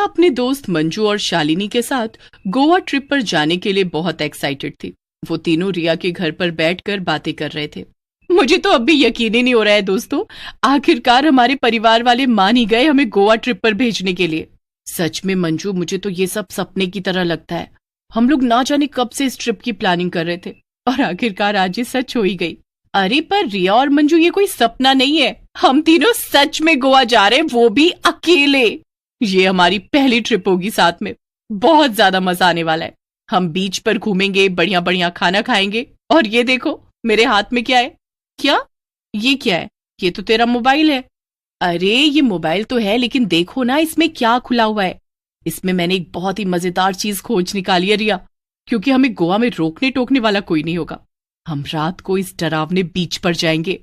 रिया अपने दोस्त मंजू और शालिनी के साथ गोवा ट्रिप पर जाने के लिए बहुत एक्साइटेड थी। वो तीनों रिया के घर पर बैठकर बातें कर रहे थे। मुझे तो अब भी यकीन ही नहीं हो रहा है दोस्तों, आखिरकार हमारे परिवार वाले मान ही गए हमें गोवा ट्रिप पर भेजने के लिए। सच में मंजू, मुझे तो ये सब सपने की तरह लगता है। हम लोग ना जाने कब से इस ट्रिप की प्लानिंग कर रहे थे और आखिरकार आज ये सच हो ही गई। अरे पर रिया और मंजू, ये कोई सपना नहीं है, हम तीनों सच में गोवा जा रहे हैं, वो भी अकेले। ये हमारी पहली ट्रिप होगी साथ में, बहुत ज्यादा मजा आने वाला है। हम बीच पर घूमेंगे, बढ़िया बढ़िया खाना खाएंगे। और ये देखो मेरे हाथ में क्या है। क्या? ये क्या है? ये तो तेरा मोबाइल है। अरे ये मोबाइल तो है, लेकिन देखो ना इसमें क्या खुला हुआ है। इसमें मैंने एक बहुत ही मजेदार चीज खोज निकाली है रिया, क्योंकि हमें गोवा में रोकने टोकने वाला कोई नहीं होगा। हम रात को इस डरावने बीच पर जाएंगे।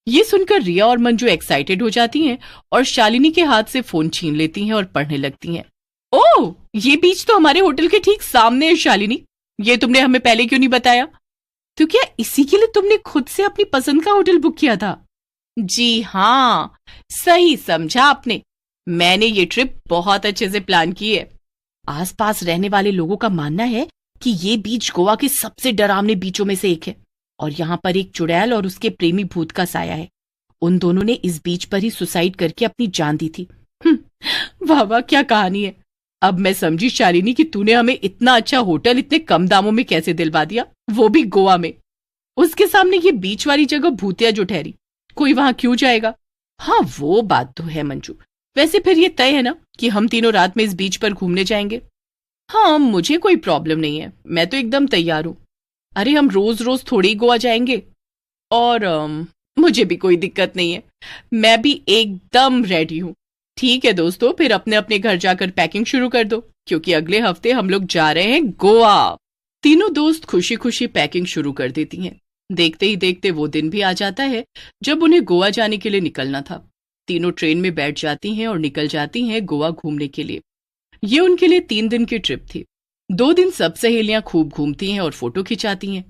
ये सुनकर रिया और मंजू एक्साइटेड हो जाती हैं और शालिनी के हाथ से फोन छीन लेती हैं और पढ़ने लगती हैं। ओह, ये बीच तो हमारे होटल के ठीक सामने है शालिनी, ये तुमने हमें पहले क्यों नहीं बताया? तो क्या इसी के लिए तुमने खुद से अपनी पसंद का होटल बुक किया था? जी हाँ, सही समझा आपने। मैंने ये ट्रिप बहुत अच्छे से प्लान की है। आसपास रहने वाले लोगों का मानना है कि ये बीच गोवा के सबसे डरावने बीचों में से एक है और यहाँ पर एक चुड़ैल और उसके प्रेमी भूत का साया है। उन दोनों ने इस बीच पर ही सुसाइड करके अपनी जान दी थी। वाह वाह, क्या कहानी है। अब मैं समझी शालिनी कि तूने हमें इतना अच्छा होटल इतने कम दामों में कैसे दिलवा दिया, वो भी गोवा में। उसके सामने ये बीच वाली जगह भूतिया जो ठहरी, कोई वहां क्यों जाएगा? हाँ वो बात तो है मंजू। वैसे फिर ये तय है ना कि हम तीनों रात में इस बीच पर घूमने जाएंगे? हाँ, मुझे कोई प्रॉब्लम नहीं है, मैं तो एकदम तैयार हूँ। अरे हम रोज रोज थोड़ी ही गोवा जाएंगे, और मुझे भी कोई दिक्कत नहीं है, मैं भी एकदम रेडी हूँ। ठीक है दोस्तों, फिर अपने अपने घर जाकर पैकिंग शुरू कर दो, क्योंकि अगले हफ्ते हम लोग जा रहे हैं गोवा। तीनों दोस्त खुशी खुशी पैकिंग शुरू कर देती हैं। देखते ही देखते वो दिन भी आ जाता है जब उन्हें गोवा जाने के लिए निकलना था। तीनों ट्रेन में बैठ जाती हैं और निकल जाती हैं गोवा घूमने के लिए। ये उनके लिए 3 दिन की ट्रिप थी। 2 दिन सब सहेलियां खूब घूमती हैं और फोटो खिंचाती हैं,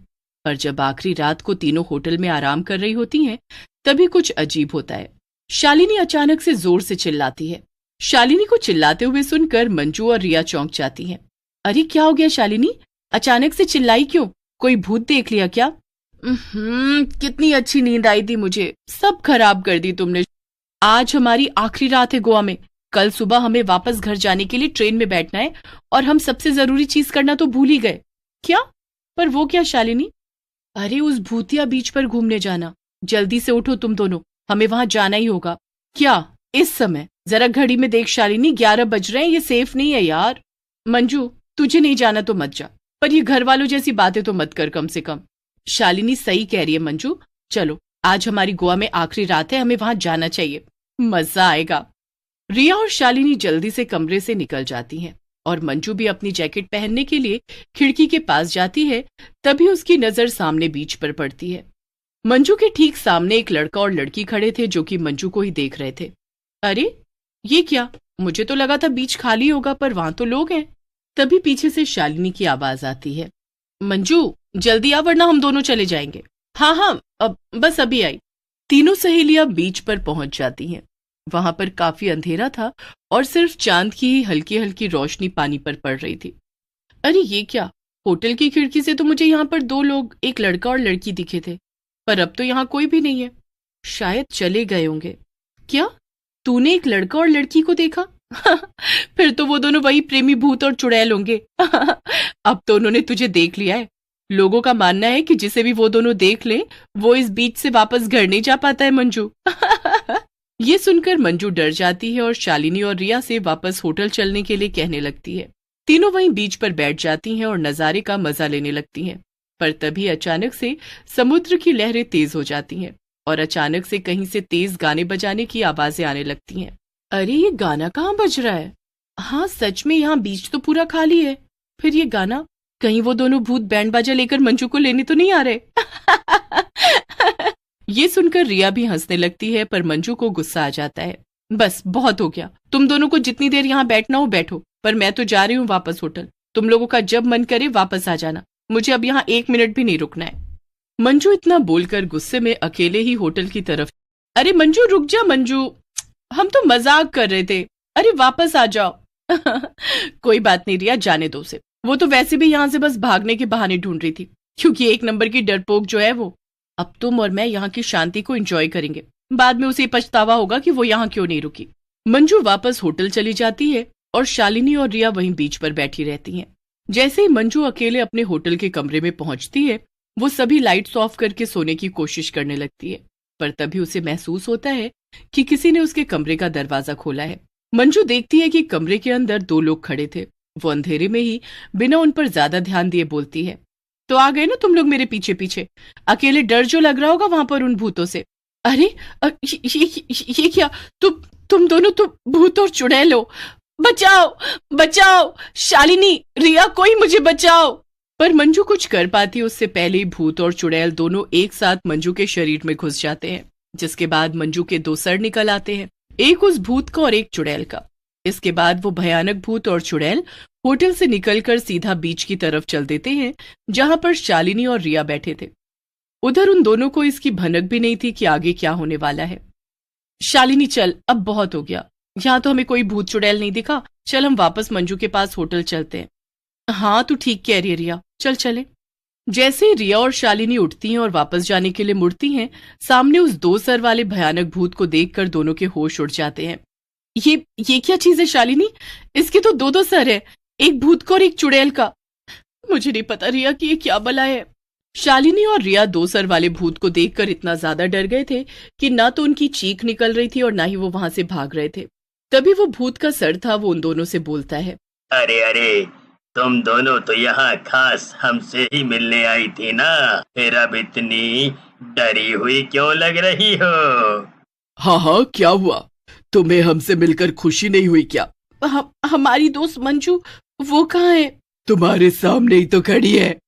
पर जब आखिरी रात को तीनों होटल में आराम कर रही होती हैं, तभी कुछ अजीब होता है। शालिनी अचानक से जोर से चिल्लाती है। शालिनी को चिल्लाते हुए सुनकर मंजू और रिया चौंक जाती हैं। अरे क्या हो गया शालिनी, अचानक से चिल्लाई क्यों? कोई भूत देख लिया क्या? कितनी अच्छी नींद आई थी मुझे, सब खराब कर दी तुमने। आज हमारी आखिरी रात है गोवा में, कल सुबह हमें वापस घर जाने के लिए ट्रेन में बैठना है और हम सबसे जरूरी चीज करना तो भूल ही गए। क्या? पर वो क्या शालिनी? अरे उस भूतिया बीच पर घूमने जाना। जल्दी से उठो तुम दोनों, हमें वहां जाना ही होगा। क्या इस समय? जरा घड़ी में देख शालिनी, 11 बज रहे हैं, ये सेफ नहीं है यार। मंजू तुझे नहीं जाना तो मत जा, पर ये घर वालों जैसी बातें तो मत कर कम से कम। शालिनी सही कह रही है मंजू, चलो आज हमारी गोवा में आखिरी रात है, हमें वहां जाना चाहिए, मजा आएगा। रिया और शालिनी जल्दी से कमरे से निकल जाती हैं और मंजू भी अपनी जैकेट पहनने के लिए खिड़की के पास जाती है। तभी उसकी नजर सामने बीच पर पड़ती है। मंजू के ठीक सामने एक लड़का और लड़की खड़े थे जो कि मंजू को ही देख रहे थे। अरे ये क्या? मुझे तो लगा था बीच खाली होगा, पर वहां तो लोग हैं। तभी पीछे से शालिनी की आवाज आती है। मंजू जल्दी आ, वरना हम दोनों चले जाएंगे। हाँ हाँ, अब बस अभी आई। तीनों सहेलियां बीच पर पहुंच जाती हैं। वहां पर काफी अंधेरा था और सिर्फ चांद की ही हल्की हल्की रोशनी पानी पर पड़ रही थी। अरे ये क्या? होटल की खिड़की से तो मुझे यहाँ पर 2 लोग, एक लड़का और लड़की दिखे थे, पर अब तो यहाँ कोई भी नहीं है। शायद चले गए होंगे। क्या तूने एक लड़का और लड़की को देखा? फिर तो वो दोनों वही प्रेमी भूत और चुड़ैल होंगे। अब तो उन्होंने तुझे देख लिया है। लोगों का मानना है कि जिसे भी वो दोनों देख ले, वो इस बीच से वापस घर नहीं जा पाता है मंजू। ये सुनकर मंजू डर जाती है और शालिनी और रिया से वापस होटल चलने के लिए कहने लगती है। तीनों वहीं बीच पर बैठ जाती हैं और नजारे का मजा लेने लगती हैं। पर तभी अचानक से समुद्र की लहरें तेज हो जाती हैं और अचानक से कहीं से तेज गाने बजाने की आवाजें आने लगती हैं। अरे ये गाना कहाँ बज रहा है? हाँ सच में, यहाँ बीच तो पूरा खाली है, फिर ये गाना, कहीं वो दोनों भूत बैंड बाजा लेकर मंजू को लेने तो नहीं आ रहे? ये सुनकर रिया भी हंसने लगती है, पर मंजू को गुस्सा आ जाता है। बस बहुत हो गया, तुम दोनों को जितनी देर यहाँ बैठना हो बैठो, पर मैं तो जा रही हूँ वापस होटल। तुम लोगों का जब मन करे वापस आ जाना, मुझे अब यहाँ 1 मिनट भी नहीं रुकना है। मंजू इतना बोलकर गुस्से में अकेले ही होटल की तरफ। अरे मंजू रुक जा मंजू, हम तो मजाक कर रहे थे, अरे वापस आ जाओ। कोई बात नहीं रिया, जाने दो उसे। वो तो वैसे भी यहाँ से बस भागने के बहाने ढूंढ रही थी, क्योंकि एक नंबर की डरपोक जो है वो। अब तुम और मैं यहाँ की शांति को एंजॉय करेंगे, बाद में उसे पछतावा होगा कि वो यहाँ क्यों नहीं रुकी। मंजू वापस होटल चली जाती है और शालिनी और रिया वहीं बीच पर बैठी रहती हैं। जैसे ही मंजू अकेले अपने होटल के कमरे में पहुंचती है, वो सभी लाइट्स ऑफ करके सोने की कोशिश करने लगती है, पर तभी उसे महसूस होता है कि किसी ने उसके कमरे का दरवाजा खोला है। मंजू देखती है कि कमरे के अंदर 2 लोग खड़े थे। वो अंधेरे में ही बिना उन पर ज्यादा ध्यान दिए बोलती है, तो आ गए ना तुम लोग मेरे पीछे पीछे। अकेले डर जो लग रहा होगा वहां पर उन भूतों से। अरे ये क्या, तुम दोनों तो भूत और चुड़ैल हो। बचाओ बचाओ, शालिनी, रिया, कोई मुझे बचाओ। पर मंजू कुछ कर पाती उससे पहले ही भूत और चुड़ैल दोनों एक साथ मंजू के शरीर में घुस जाते हैं, जिसके बाद मंजू के 2 सर निकल आते हैं, एक उस भूत का और एक चुड़ैल का। इसके बाद वो भयानक भूत और चुड़ैल होटल से निकलकर सीधा बीच की तरफ चल देते हैं, जहां पर शालिनी और रिया बैठे थे। उधर उन दोनों को इसकी भनक भी नहीं थी कि आगे क्या होने वाला है। शालिनी, चल, अब बहुत हो गया, यहाँ तो हमें कोई भूत चुड़ैल नहीं दिखा, चल हम वापस मंजू के पास होटल चलते हैं। हाँ, तू ठीक कह रही है रिया, चल चले। जैसे ही रिया और शालिनी उठती हैं और वापस जाने के लिए मुड़ती हैं, सामने उस 2 सर वाले भयानक भूत को देखकर दोनों के होश उड़ जाते हैं। ये क्या चीज है शालिनी? इसके तो 2 सर है, एक भूत का और एक चुड़ैल का। मुझे नहीं पता रिया कि ये क्या बला है। शालिनी और रिया 2 सर वाले भूत को देखकर इतना ज्यादा डर गए थे कि ना तो उनकी चीख निकल रही थी और ना ही वो वहां से भाग रहे थे। तभी वो भूत का सर था, वो उन दोनों से बोलता है, अरे अरे, तुम दोनों तो यहाँ खास हमसे ही मिलने आई थी ना, फिर अब इतनी डरी हुई क्यों लग रही हो? हाँ हाँ, क्या हुआ? तुम्हें हमसे मिलकर खुशी नहीं हुई क्या? हमारी दोस्त मंजू, वो कहाँ है? तुम्हारे सामने ही तो खड़ी है।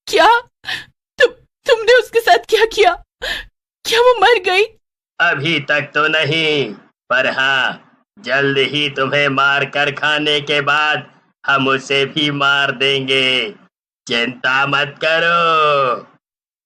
क्या? तुमने उसके साथ क्या किया? क्या वो मर गई? अभी तक तो नहीं, पर हाँ, जल्द ही तुम्हें मार कर खाने के बाद हम उसे भी मार देंगे, चिंता मत करो।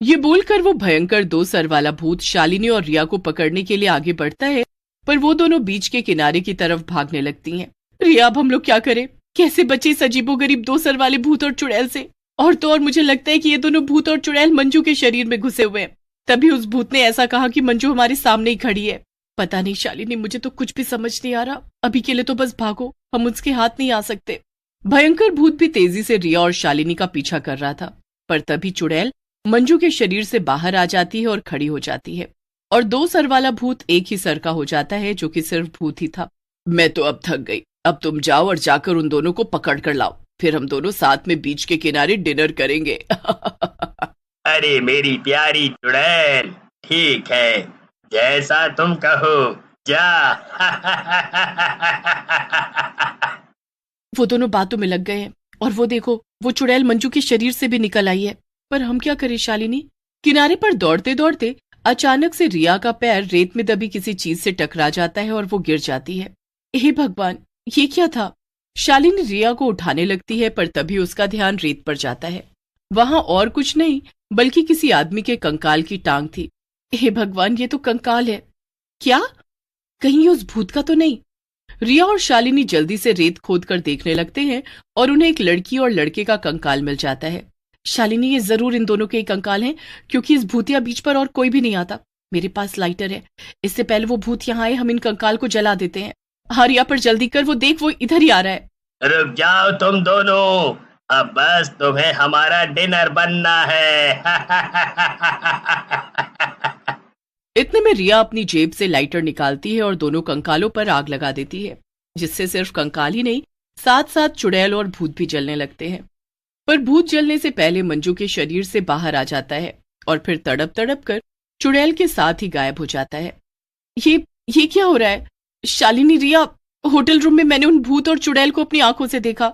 ये बोलकर वो भयंकर 2 सर वाला भूत शालिनी और रिया को पकड़ने के लिए आगे बढ़ता है, पर वो दोनों बीच के किनारे की तरफ भागने लगती हैं। रिया, अब हम लोग क्या करें? कैसे बचे इस अजीबोगरीब 2 सर वाले भूत और चुड़ैल से? और तो और मुझे लगता है कि ये दोनों भूत और चुड़ैल मंजू के शरीर में घुसे हुए हैं। तभी उस भूत ने ऐसा कहा कि मंजू हमारे सामने ही खड़ी है। पता नहीं शालिनी, मुझे तो कुछ भी समझ नहीं आ रहा। अभी के लिए तो बस भागो, हम उसके हाथ नहीं आ सकते। भयंकर भूत भी तेजी से रिया और शालिनी का पीछा कर रहा था, पर तभी चुड़ैल मंजू के शरीर से बाहर आ जाती है और खड़ी हो जाती है, और 2 सर वाला भूत एक ही सर का हो जाता है, जो कि सिर्फ भूत ही था। मैं तो अब थक गई, अब तुम जाओ और जाकर उन दोनों को पकड़ कर लाओ, फिर हम दोनों साथ में बीच के किनारे डिनर करेंगे। अरे मेरी प्यारी चुड़ैल, ठीक है, जैसा तुम कहो, जा। वो दोनों बातों में लग गए हैं, और वो देखो, वो चुड़ैल मंजू के शरीर से भी निकल आई है। पर हम क्या करें शालिनी? किनारे पर दौड़ते दौड़ते अचानक से रिया का पैर रेत में दबी किसी चीज से टकरा जाता है और वो गिर जाती है। हे भगवान, ये क्या था? शालिनी रिया को उठाने लगती है, पर तभी उसका ध्यान रेत पर जाता है। वहां और कुछ नहीं बल्कि किसी आदमी के कंकाल की टांग थी। हे भगवान, ये तो कंकाल है। क्या? कहीं ये उस भूत का तो नहीं? रिया और शालिनी जल्दी से रेत खोद कर देखने लगते हैं और उन्हें एक लड़की और लड़के का कंकाल मिल जाता है। शालिनी, ये जरूर इन दोनों के ही कंकाल हैं, क्योंकि इस भूतिया बीच पर और कोई भी नहीं आता। मेरे पास लाइटर है, इससे पहले वो भूत यहाँ आए हम इन कंकाल को जला देते हैं। हाँ रिया, पर जल्दी कर, वो देख, वो इधर ही आ रहा है। रुक जाओ तुम दोनों, अब बस तुम्हें हमारा डिनर बनना है। इतने में रिया अपनी जेब से लाइटर निकालती है और दोनों कंकालों पर आग लगा देती है, जिससे सिर्फ कंकाल ही नहीं, साथ साथ चुड़ैल और भूत भी जलने लगते हैं। पर भूत जलने से पहले मंजू के शरीर से बाहर आ जाता है और फिर तड़प तड़प कर चुड़ैल के साथ ही गायब हो जाता है। ये क्या हो रहा है? शालिनी, रिया, होटल रूम में मैंने उन भूत और चुड़ैल को अपनी आंखों से देखा।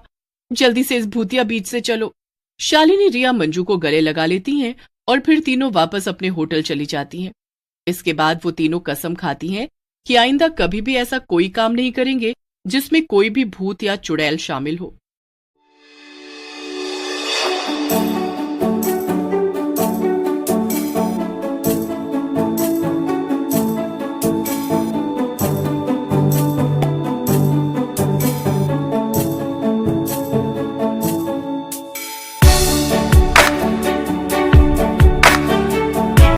जल्दी से इस भूतिया बीच से चलो। शालिनी रिया मंजू को गले लगा लेती हैं और फिर तीनों वापस अपने होटल चली जाती हैं। इसके बाद वो तीनों कसम खाती हैं कि आइंदा कभी भी ऐसा कोई काम नहीं करेंगे जिसमें कोई भी भूत या चुड़ैल शामिल हो।